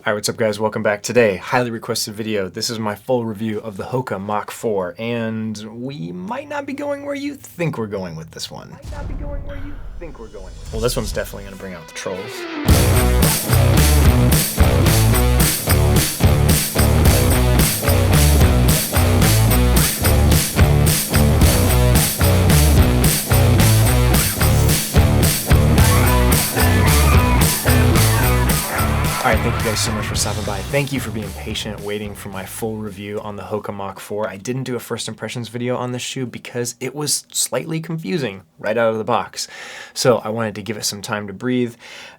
Alright, what's up guys? Welcome back. Today, highly requested video. This is my full review of the Hoka Mach 4, and we might not be going where you think we're going with this one. Well, this one's definitely going to bring out the trolls. Alright, thank you guys so much for stopping by. Thank you for being patient, waiting for my full review on the Hoka Mach 4. I didn't do a first impressions video on this shoe because it was slightly confusing right out of the box. So I wanted to give it some time to breathe.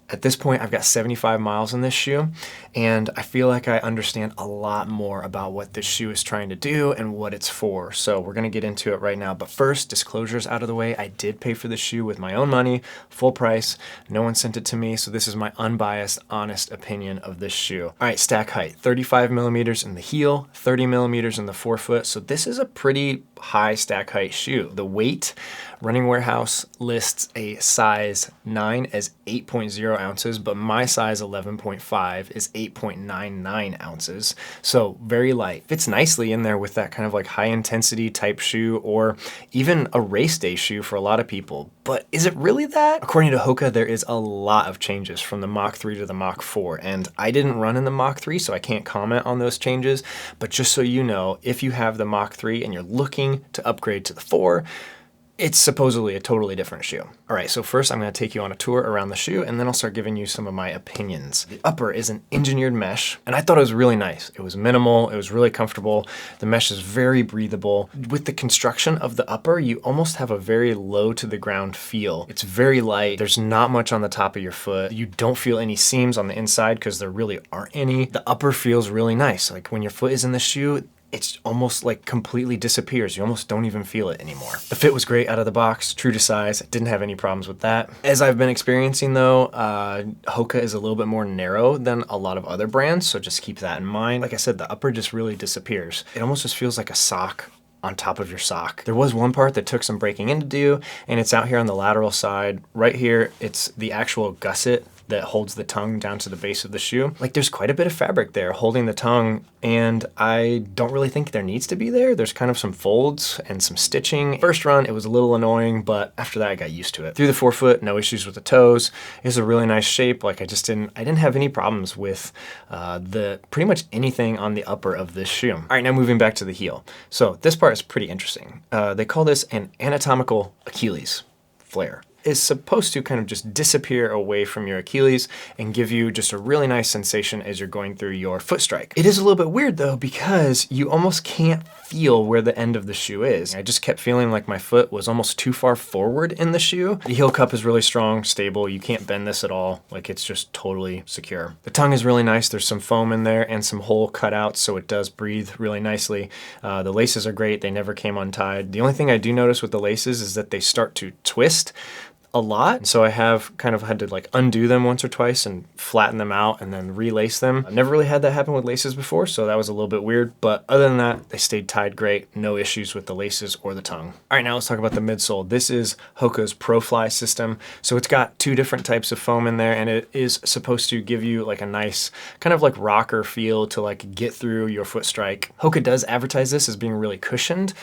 At this point, I've got 75 miles in this shoe, and I feel like I understand a lot more about what this shoe is trying to do and what it's for. So we're gonna get into it right now. But first, disclosures out of the way. I did pay for the shoe with my own money, full price. No one sent it to me, so this is my unbiased, honest opinion of this shoe. All right, stack height, 35 millimeters in the heel, 30 millimeters in the forefoot. So this is a pretty high stack height shoe. The weight, Running Warehouse lists a size 9 as 8.0 ounces, but my size 11.5 is 8.99 ounces. So very light. Fits nicely in there with that kind of like high intensity type shoe, or even a race day shoe for a lot of people. But is it really that? According to Hoka, there is a lot of changes from the Mach 3 to the Mach 4, and I didn't run in the Mach 3, so I can't comment on those changes. But just so you know, if you have the Mach 3 and you're looking to upgrade to the 4, it's supposedly a totally different shoe. All right, so first I'm gonna take you on a tour around the shoe, and then I'll start giving you some of my opinions. The upper is an engineered mesh, and I thought it was really nice. It was minimal, it was really comfortable. The mesh is very breathable. With the construction of the upper, you almost have a very low to the ground feel. It's very light. There's not much on the top of your foot. You don't feel any seams on the inside because there really aren't any. The upper feels really nice. Like when your foot is in the shoe, it's almost like completely disappears. You almost don't even feel it anymore. The fit was great out of the box, true to size. Didn't have any problems with that. As I've been experiencing though, Hoka is a little bit more narrow than a lot of other brands, so just keep that in mind. Like I said, the upper just really disappears. It almost just feels like a sock on top of your sock. There was one part that took some breaking in to do, and it's out here on the lateral side. Right here, it's the actual gusset that holds the tongue down to the base of the shoe. Like there's quite a bit of fabric there holding the tongue, and I don't really think there needs to be there. There's kind of some folds and some stitching. First run, it was a little annoying, but after that I got used to it. Through the forefoot, no issues with the toes. It's a really nice shape. Like I didn't have any problems with pretty much anything on the upper of this shoe. All right, now moving back to the heel. So this part is pretty interesting. They call this an anatomical Achilles flare. Is supposed to kind of just disappear away from your Achilles and give you just a really nice sensation as you're going through your foot strike. It is a little bit weird though, because you almost can't feel where the end of the shoe is. I just kept feeling like my foot was almost too far forward in the shoe. The heel cup is really strong, stable. You can't bend this at all. Like it's just totally secure. The tongue is really nice. There's some foam in there and some hole cut out, so it does breathe really nicely. The laces are great. They never came untied. The only thing I do notice with the laces is that they start to twist a lot. So I have kind of had to like undo them once or twice and flatten them out and then relace them. I've never really had that happen with laces before, so that was a little bit weird. But other than that, they stayed tied great. No issues with the laces or the tongue. All right, now let's talk about the midsole. This is Hoka's ProFly system. So it's got two different types of foam in there, and it is supposed to give you like a nice kind of like rocker feel to like get through your foot strike. Hoka does advertise this as being really cushioned.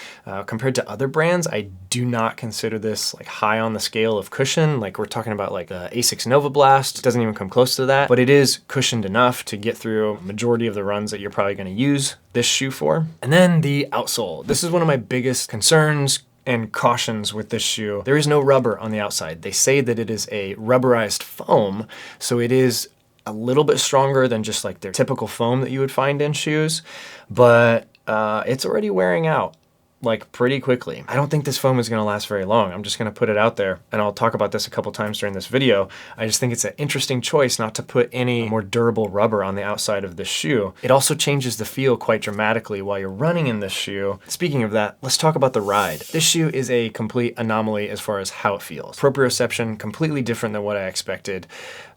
Compared to other brands, I do not consider this like high on the scale of cushion. Like we're talking about like the Asics Nova Blast. It doesn't even come close to that, but it is cushioned enough to get through majority of the runs that you're probably going to use this shoe for. And then the outsole. This is one of my biggest concerns and cautions with this shoe. There is no rubber on the outside. They say that it is a rubberized foam, so it is a little bit stronger than just like their typical foam that you would find in shoes, but it's already wearing out like pretty quickly. I don't think this foam is gonna last very long. I'm just gonna put it out there, and I'll talk about this a couple times during this video. I just think it's an interesting choice not to put any more durable rubber on the outside of this shoe. It also changes the feel quite dramatically while you're running in this shoe. Speaking of that, let's talk about the ride. This shoe is a complete anomaly as far as how it feels. Proprioception, completely different than what I expected.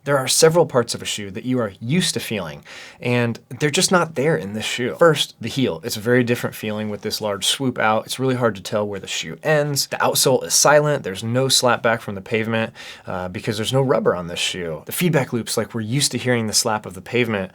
There are several parts of a shoe that you are used to feeling, and they're just not there in this shoe. First, the heel. It's a very different feeling with this large swoop out. It's really hard to tell where the shoe ends. The outsole is silent. There's no slap back from the pavement because there's no rubber on this shoe. The feedback loops, like we're used to hearing the slap of the pavement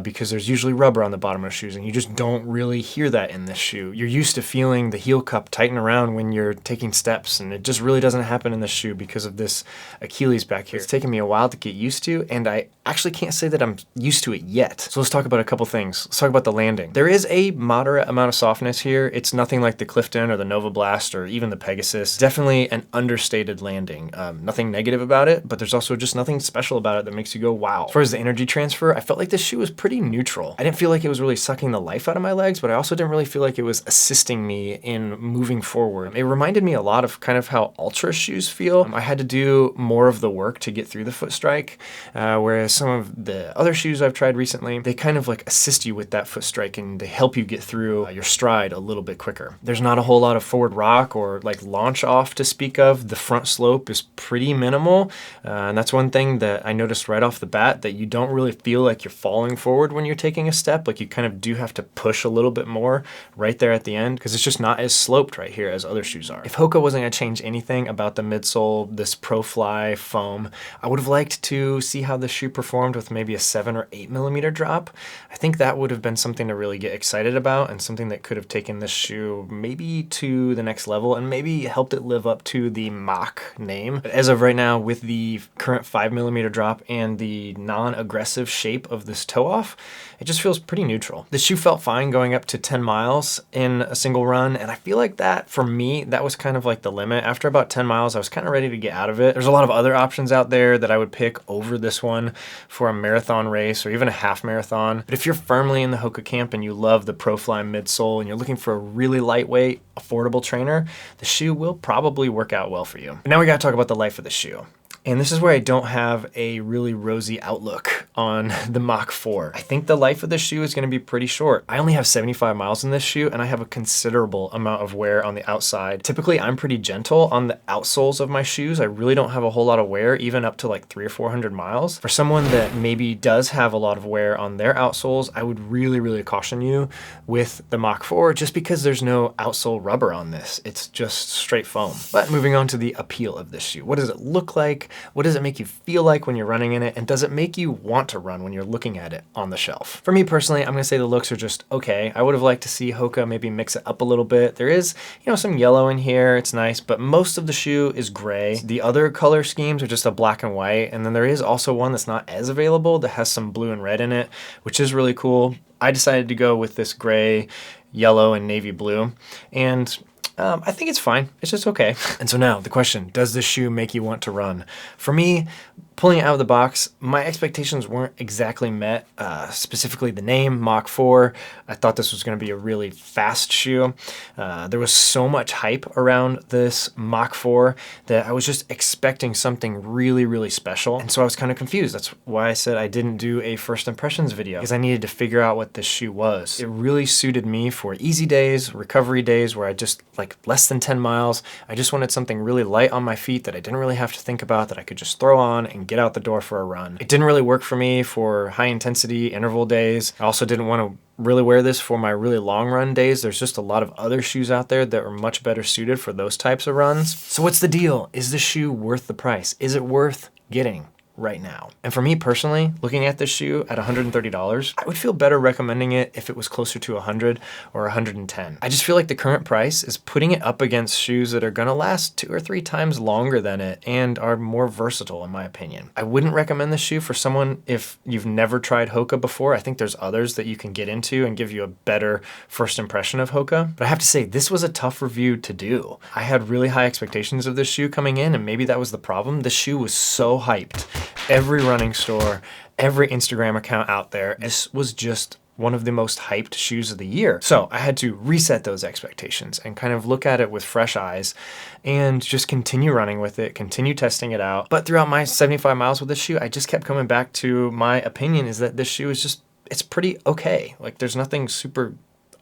because there's usually rubber on the bottom of shoes, and you just don't really hear that in this shoe. You're used to feeling the heel cup tighten around when you're taking steps, and it just really doesn't happen in this shoe because of this Achilles back here. It's taken me a while to get used to, and I actually can't say that I'm used to it yet. So let's talk about a couple things. Let's talk about the landing. There is a moderate amount of softness here. It's nothing like the Clifton or the Nova Blast or even the Pegasus. Definitely an understated landing. Nothing negative about it, but there's also just nothing special about it that makes you go, wow. As far as the energy transfer, I felt like this shoe was pretty neutral. I didn't feel like it was really sucking the life out of my legs, but I also didn't really feel like it was assisting me in moving forward. It reminded me a lot of kind of how Ultra shoes feel. I had to do more of the work to get through the foot strike, whereas some of the other shoes I've tried recently, they kind of like assist you with that foot strike and they help you get through your stride a little bit quicker. There's not a whole lot of forward rock or like launch off to speak of. The front slope is pretty minimal, and that's one thing that I noticed right off the bat, that you don't really feel like you're falling forward when you're taking a step. Like you kind of do have to push a little bit more right there at the end because it's just not as sloped right here as other shoes are. If Hoka wasn't going to change anything about the midsole, this ProFly foam, I would have liked to see how the shoe performed with maybe a 7 or 8 millimeter drop. I think that would have been something to really get excited about and something that could have taken this shoe maybe to the next level and maybe helped it live up to the Mach name. But as of right now, with the current 5 millimeter drop and the non-aggressive shape of this toe off, it just feels pretty neutral. The shoe felt fine going up to 10 miles in a single run, and I feel like that, for me, that was kind of like the limit. After about 10 miles, I was kind of ready to get out of it. There's a lot of other options out there that I would pick over this one for a marathon race or even a half marathon. But if you're firmly in the Hoka camp and you love the ProFly midsole and you're looking for a really lightweight, affordable trainer, the shoe will probably work out well for you. But now we gotta talk about the life of the shoe. And this is where I don't have a really rosy outlook on the Mach 4. I think the life of the shoe is going to be pretty short. I only have 75 miles in this shoe and I have a considerable amount of wear on the outside. Typically, I'm pretty gentle on the outsoles of my shoes. I really don't have a whole lot of wear, even up to like 300 or 400 miles. For someone that maybe does have a lot of wear on their outsoles, I would really caution you with the Mach 4 just because there's no outsole rubber on this. It's just straight foam. But moving on to the appeal of this shoe. What does it look like? What does it make you feel like when you're running in it? And does it make you want to run when you're looking at it on the shelf? For me personally, I'm gonna say the looks are just okay. I would have liked to see Hoka maybe mix it up a little bit. There is, some yellow in here, it's nice, but most of the shoe is gray. The other color schemes are just a black and white, and then there is also one that's not as available that has some blue and red in it, which is really cool. I decided to go with this gray, yellow, and navy blue, and I think it's fine. It's just okay. And so now the question, does this shoe make you want to run? For me, pulling it out of the box, my expectations weren't exactly met, specifically the name, Mach 4. I thought this was going to be a really fast shoe. There was so much hype around this Mach 4 that I was just expecting something really special. And so I was kind of confused. That's why I said I didn't do a first impressions video, because I needed to figure out what this shoe was. It really suited me for easy days, recovery days where I just like less than 10 miles. I just wanted something really light on my feet that I didn't really have to think about, that I could just throw on and get out the door for a run. It didn't really work for me for high intensity interval days. I also didn't want to really wear this for my really long run days. There's just a lot of other shoes out there that are much better suited for those types of runs. So what's the deal? Is the shoe worth the price? Is it worth getting right now? And for me personally, looking at this shoe at $130, I would feel better recommending it if it was closer to 100 or 110. I just feel like the current price is putting it up against shoes that are gonna last 2 or 3 times longer than it and are more versatile in my opinion. I wouldn't recommend this shoe for someone if you've never tried Hoka before. I think there's others that you can get into and give you a better first impression of Hoka. But I have to say, this was a tough review to do. I had really high expectations of this shoe coming in, and maybe that was the problem. The shoe was so hyped. Every running store, every Instagram account out there, this was just one of the most hyped shoes of the year. So I had to reset those expectations and kind of look at it with fresh eyes and just continue running with it, continue testing it out. But throughout my 75 miles with this shoe, I just kept coming back to my opinion is that this shoe is just, it's pretty okay. Like there's nothing super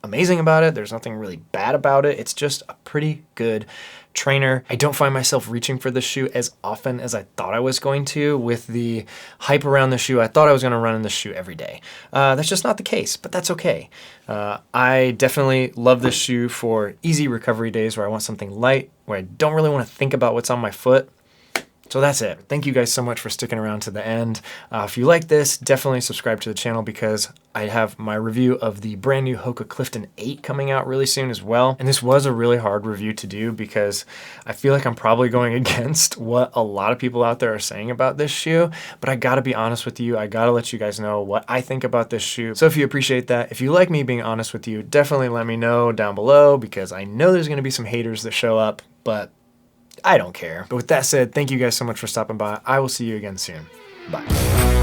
amazing about it. There's nothing really bad about it. It's just a pretty good trainer. I don't find myself reaching for this shoe as often as I thought I was going to. With the hype around the shoe, I thought I was going to run in this shoe every day. That's just not the case, but that's okay. I definitely love this shoe for easy recovery days where I want something light, where I don't really want to think about what's on my foot. So that's it. Thank you guys so much for sticking around to the end. If you like this, definitely subscribe to the channel because I have my review of the brand new Hoka Clifton 8 coming out really soon as well. And this was a really hard review to do because I feel like I'm probably going against what a lot of people out there are saying about this shoe, but I gotta be honest with you. I gotta let you guys know what I think about this shoe. So if you appreciate that, if you like me being honest with you, definitely let me know down below because I know there's gonna be some haters that show up, but I don't care. But with that said, thank you guys so much for stopping by. I will see you again soon. Bye.